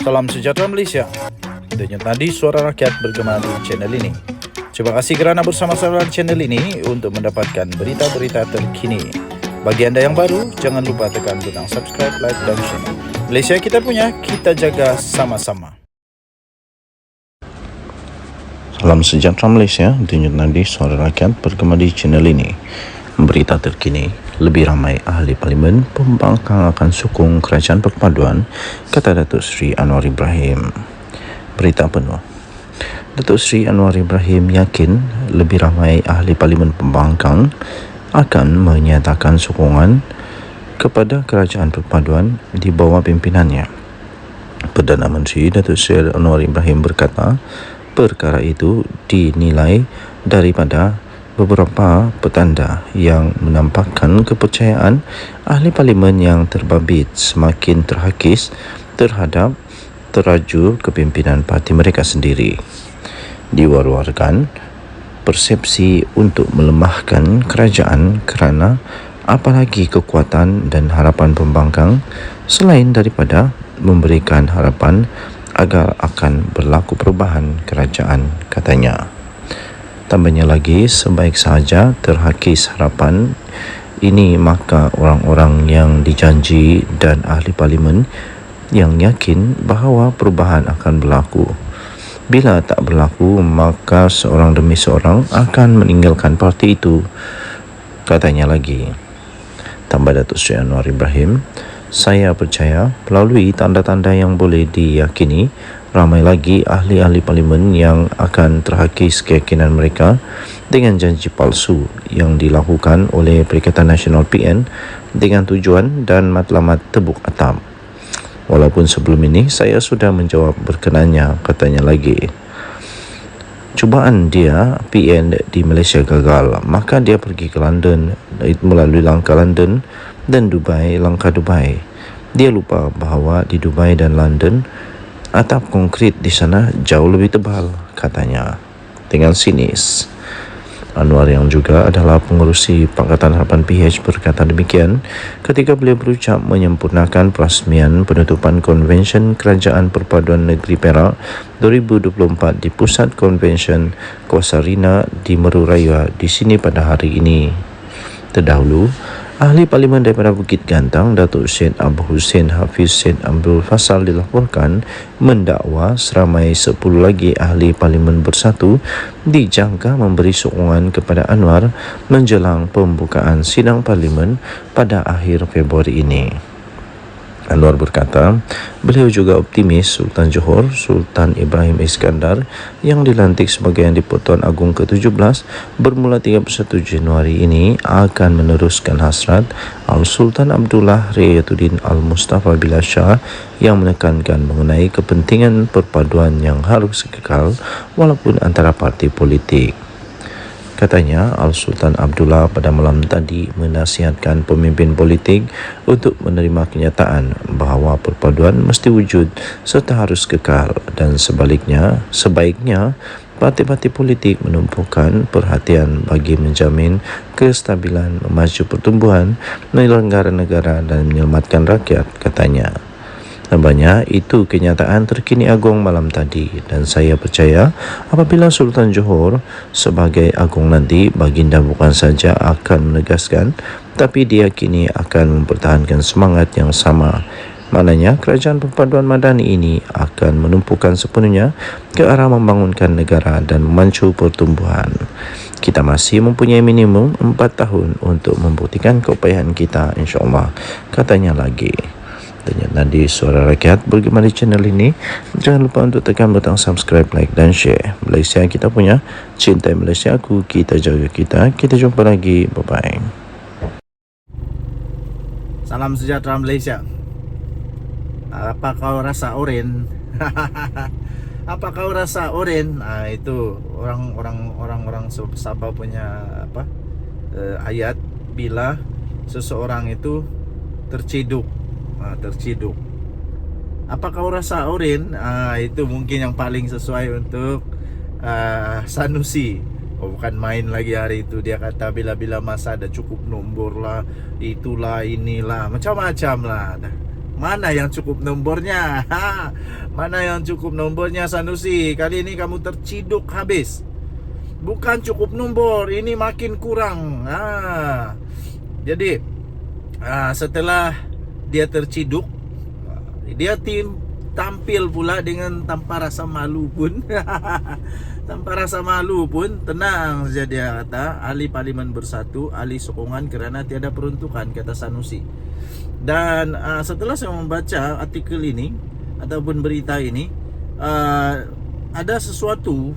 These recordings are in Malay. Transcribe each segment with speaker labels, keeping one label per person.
Speaker 1: Salam sejahtera Malaysia. Denyut nadi suara rakyat bergema di channel ini. Terima kasih kerana bersama-sama di channel ini untuk mendapatkan berita-berita terkini. Bagi anda yang baru, jangan lupa tekan butang subscribe, like dan share. Malaysia kita punya, kita jaga sama-sama. Salam sejahtera Malaysia. Denyut nadi suara rakyat bergema di channel ini. Berita terkini, lebih ramai ahli parlimen pembangkang akan sokong kerajaan perpaduan, kata Datuk Seri Anwar Ibrahim. Berita penuh. Datuk Seri Anwar Ibrahim yakin lebih ramai ahli parlimen pembangkang akan menyatakan sokongan kepada kerajaan perpaduan di bawah pimpinannya. Perdana Menteri Datuk Seri Anwar Ibrahim berkata, perkara itu dinilai daripada beberapa petanda yang menampakkan kepercayaan ahli parlimen yang terbabit semakin terhakis terhadap teraju kepimpinan parti mereka sendiri. Diwar-warkan persepsi untuk melemahkan kerajaan kerana apalagi kekuatan dan harapan pembangkang selain daripada memberikan harapan agar akan berlaku perubahan kerajaan, katanya. Tambahnya lagi, sebaik sahaja terhakis harapan ini, maka orang-orang yang dijanji dan ahli parlimen yang yakin bahawa perubahan akan berlaku. Bila tak berlaku, maka seorang demi seorang akan meninggalkan parti itu, katanya lagi. Tambah Datuk Seri Anwar Ibrahim, saya percaya melalui tanda-tanda yang boleh diyakini, ramai lagi ahli-ahli parlimen yang akan terhakis keyakinan mereka dengan janji palsu yang dilakukan oleh Perikatan Nasional PN dengan tujuan dan matlamat tebuk atap. Walaupun sebelum ini saya sudah menjawab berkenannya, katanya lagi. Cubaan dia PN di Malaysia gagal, maka dia pergi ke London melalui langkah London dan Dubai, langkah Dubai. Dia lupa bahawa di Dubai dan London atap konkrit di sana jauh lebih tebal, katanya dengan sinis. Anwar yang juga adalah pengerusi Pakatan Harapan PH berkata demikian ketika beliau berucap menyempurnakan perasmian penutupan Konvensyen Kerajaan Perpaduan Negeri Perak 2024 di Pusat Konvensyen Kosarina di Meru Raya di sini pada hari ini. Terdahulu, ahli parlimen daripada Bukit Gantang, Datuk Syed Abu Hussein Hafiz Syed Abdul Fasal dilaporkan mendakwa seramai 10 lagi ahli parlimen bersatu dijangka memberi sokongan kepada Anwar menjelang pembukaan sidang parlimen pada akhir Februari ini. Anwar berkata, beliau juga optimis Sultan Johor, Sultan Ibrahim Iskandar yang dilantik sebagai Yang di-Pertuan Agong ke-17 bermula 31 Januari ini akan meneruskan hasrat Al-Sultan Abdullah Riayatuddin Al-Mustafa Billah Shah yang menekankan mengenai kepentingan perpaduan yang harus kekal walaupun antara parti politik. Katanya, Al-Sultan Abdullah pada malam tadi menasihatkan pemimpin politik untuk menerima kenyataan bahawa perpaduan mesti wujud serta harus kekal dan sebaiknya parti-parti politik menumpukan perhatian bagi menjamin kestabilan, memacu pertumbuhan, menyelenggara negara dan menyelamatkan rakyat, katanya. Tambahnya, itu kenyataan terkini Agong malam tadi dan saya percaya apabila Sultan Johor sebagai Agong nanti, baginda bukan saja akan menegaskan tapi diyakini akan mempertahankan semangat yang sama. Maknanya kerajaan perpaduan madani ini akan menumpukan sepenuhnya ke arah membangunkan negara dan memacu pertumbuhan. Kita masih mempunyai minimum 4 tahun untuk membuktikan keupayahan kita, insyaAllah, katanya lagi. Denyut nadi suara rakyat bergema di channel ini. Jangan lupa untuk tekan butang subscribe, like dan share. Malaysia kita punya, cintai Malaysia aku, kita jaga kita. Kita jumpa lagi, bye bye.
Speaker 2: Salam sejahtera Malaysia. Apa kau rasa oren? Apa kau rasa oren? Itu orang Sabah punya ayat bila seseorang itu terciduk. Apa kau rasa oren? Itu mungkin yang paling sesuai untuk Sanusi. Bukan main lagi hari itu. Dia kata bila-bila masa ada cukup nombor lah, itulah inilah, macam-macam lah. Mana yang cukup nombornya? Mana yang cukup nombornya Sanusi? Kali ini kamu terciduk habis. Bukan cukup nombor, ini makin kurang. Jadi setelah dia terciduk, dia tampil pula dengan tanpa rasa malu pun. Tanpa rasa malu pun, tenang saja dia kata, ahli parlimen bersatu, ahli sokongan kerana tiada peruntukan, kata Sanusi. Dan setelah saya membaca artikel ini ataupun berita ini, ada sesuatu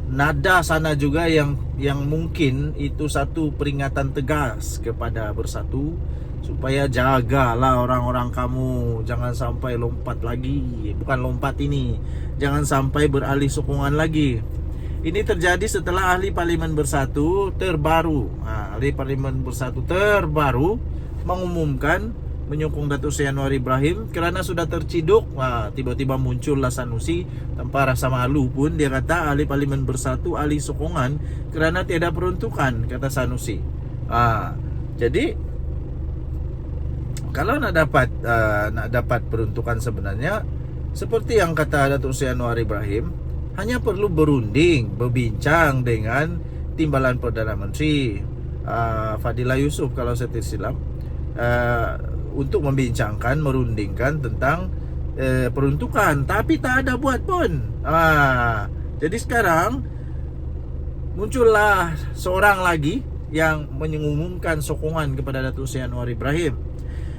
Speaker 2: nada sana juga yang mungkin itu satu peringatan tegas kepada bersatu, supaya jagalah orang-orang kamu, jangan sampai lompat lagi. Bukan lompat ini, jangan sampai beralih sokongan lagi. Ini terjadi setelah ahli parlimen bersatu terbaru, ahli parlimen bersatu terbaru mengumumkan menyokong Datuk Seri Anwar Ibrahim kerana sudah terciduk. Tiba-tiba muncullah Sanusi tanpa rasa malu pun, dia kata ahli parlimen bersatu, ahli sokongan kerana tiada peruntukan, kata Sanusi. Jadi kalau nak dapat peruntukan sebenarnya seperti yang kata Datuk Seri Anwar Ibrahim, hanya perlu berbincang dengan Timbalan Perdana Menteri Fadilah Yusof kalau saya tidak silap, untuk membincangkan, merundingkan tentang peruntukan. Tapi tak ada buat pun. Jadi sekarang muncullah seorang lagi yang mengumumkan sokongan kepada Datuk Seri Anwar Ibrahim.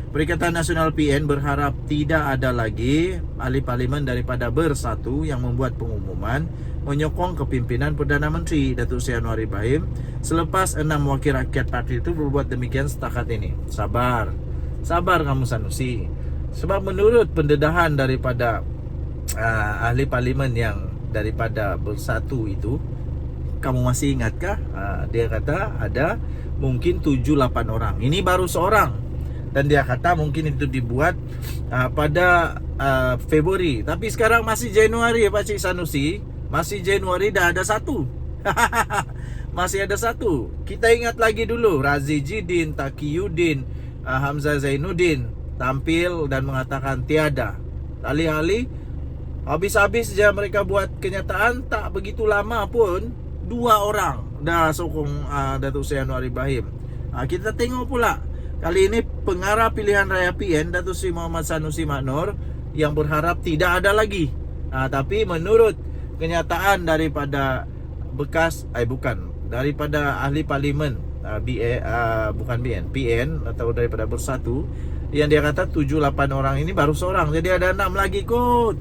Speaker 2: Perikatan Nasional PN berharap tidak ada lagi ahli parlimen daripada Bersatu yang membuat pengumuman menyokong kepimpinan Perdana Menteri Datuk Seri Anwar Ibrahim selepas 6 wakil rakyat parti itu berbuat demikian setakat ini. Sabar kamu Sanusi. Sebab menurut pendedahan daripada ahli parlimen yang daripada Bersatu itu, kamu masih ingatkah? Dia kata ada mungkin 7-8 orang. Ini baru seorang. Dan dia kata mungkin itu dibuat pada Februari. Tapi sekarang masih Januari ya Pak Cik Sanusi. Masih Januari dah ada satu. Masih ada satu. Kita ingat lagi dulu, Razi Jidin, Taqiyuddin, Hamzah Zainuddin tampil dan mengatakan tiada. Alih-alih habis-habis je mereka buat kenyataan, tak begitu lama pun 2 orang dah sokong Datuk Seri Anwar Ibrahim. Kita tengok pula kali ini pengarah pilihan raya PN Datuk Seri Muhammad Sanusi Maknor yang berharap tidak ada lagi. Tapi menurut kenyataan daripada daripada ahli parlimen PN atau daripada Bersatu, yang dia kata 7-8 orang ini baru seorang. Jadi ada 6 lagi kot.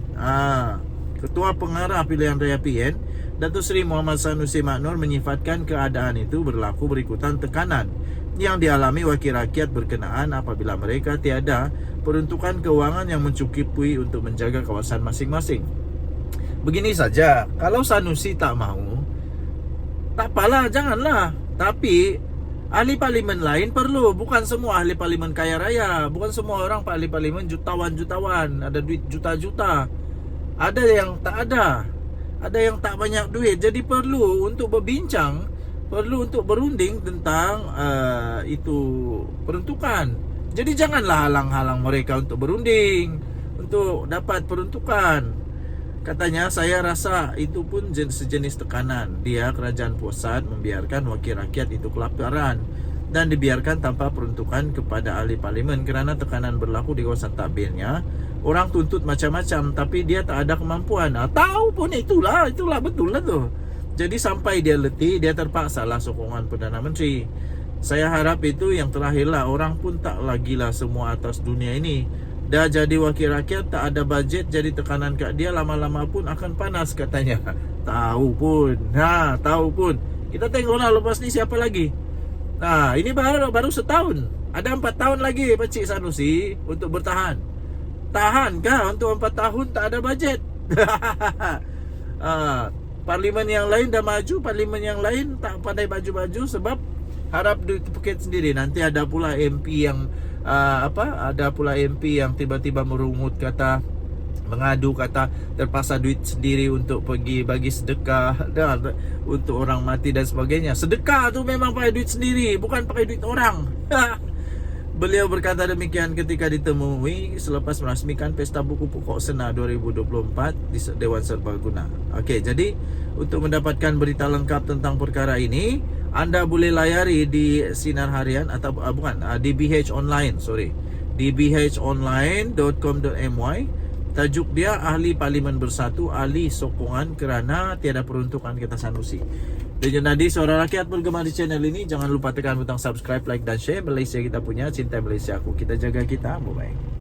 Speaker 2: Ketua pengarah pilihan raya PN Datuk Seri Muhammad Sanusi Maknor menyifatkan keadaan itu berlaku berikutan tekanan yang dialami wakil rakyat berkenaan apabila mereka tiada peruntukan kewangan yang mencukupi untuk menjaga kawasan masing-masing. Begini saja, kalau Sanusi tak mahu, tak apalah, janganlah. Tapi ahli parlimen lain perlu. Bukan semua ahli parlimen kaya raya. Bukan semua orang ahli parlimen jutawan, ada duit juta-juta. Ada yang tak ada. Ada yang tak banyak duit. Jadi perlu untuk berbincang, perlu untuk berunding tentang itu peruntukan. Jadi janganlah halang-halang mereka untuk berunding, untuk dapat peruntukan. Katanya, saya rasa itu pun sejenis tekanan. Dia, kerajaan pusat, membiarkan wakil rakyat itu kelaparan dan dibiarkan tanpa peruntukan kepada ahli parlimen kerana tekanan berlaku di kawasan takbirnya. Orang tuntut macam-macam tapi dia tak ada kemampuan. Tahu pun itulah betul lah tu. Jadi sampai dia letih, dia terpaksa lah sokongan Perdana Menteri. Saya harap itu yang terakhirlah. Orang pun tak lagi lah semua atas dunia ini. Dah jadi wakil rakyat, tak ada bajet, jadi tekanan kat dia lama-lama pun akan panas katanya. Tahu pun. Kita tengoklah lepas ni siapa lagi. Ini baru setahun. Ada 4 tahun lagi Pak Cik Sanusi untuk bertahan. Tahankah untuk 4 tahun tak ada bajet? Parlimen yang lain dah maju, parlimen yang lain tak pandai baju-baju sebab harap duit poket sendiri. Nanti ada pula MP yang ada pula MP yang tiba-tiba merungut kata, mengadu kata terpaksa duit sendiri untuk pergi bagi sedekah dan untuk orang mati dan sebagainya. Sedekah tu memang pakai duit sendiri, bukan pakai duit orang. Beliau berkata demikian ketika ditemui selepas merasmikan Pesta Buku Pokok Sena 2024 di Dewan Serbaguna. Okey, jadi untuk mendapatkan berita lengkap tentang perkara ini, anda boleh layari di Sinar Harian atau DBH Online, dbhonline.com.my. Tajuk dia Ahli Parlimen Bersatu, ahli sokongan kerana tiada peruntukan, kata Sanusi. Denyut Nadi, suara rakyat bergema di channel ini. Jangan lupa tekan butang subscribe, like dan share. Malaysia kita punya, cinta Malaysia aku. Kita jaga kita, bye-bye.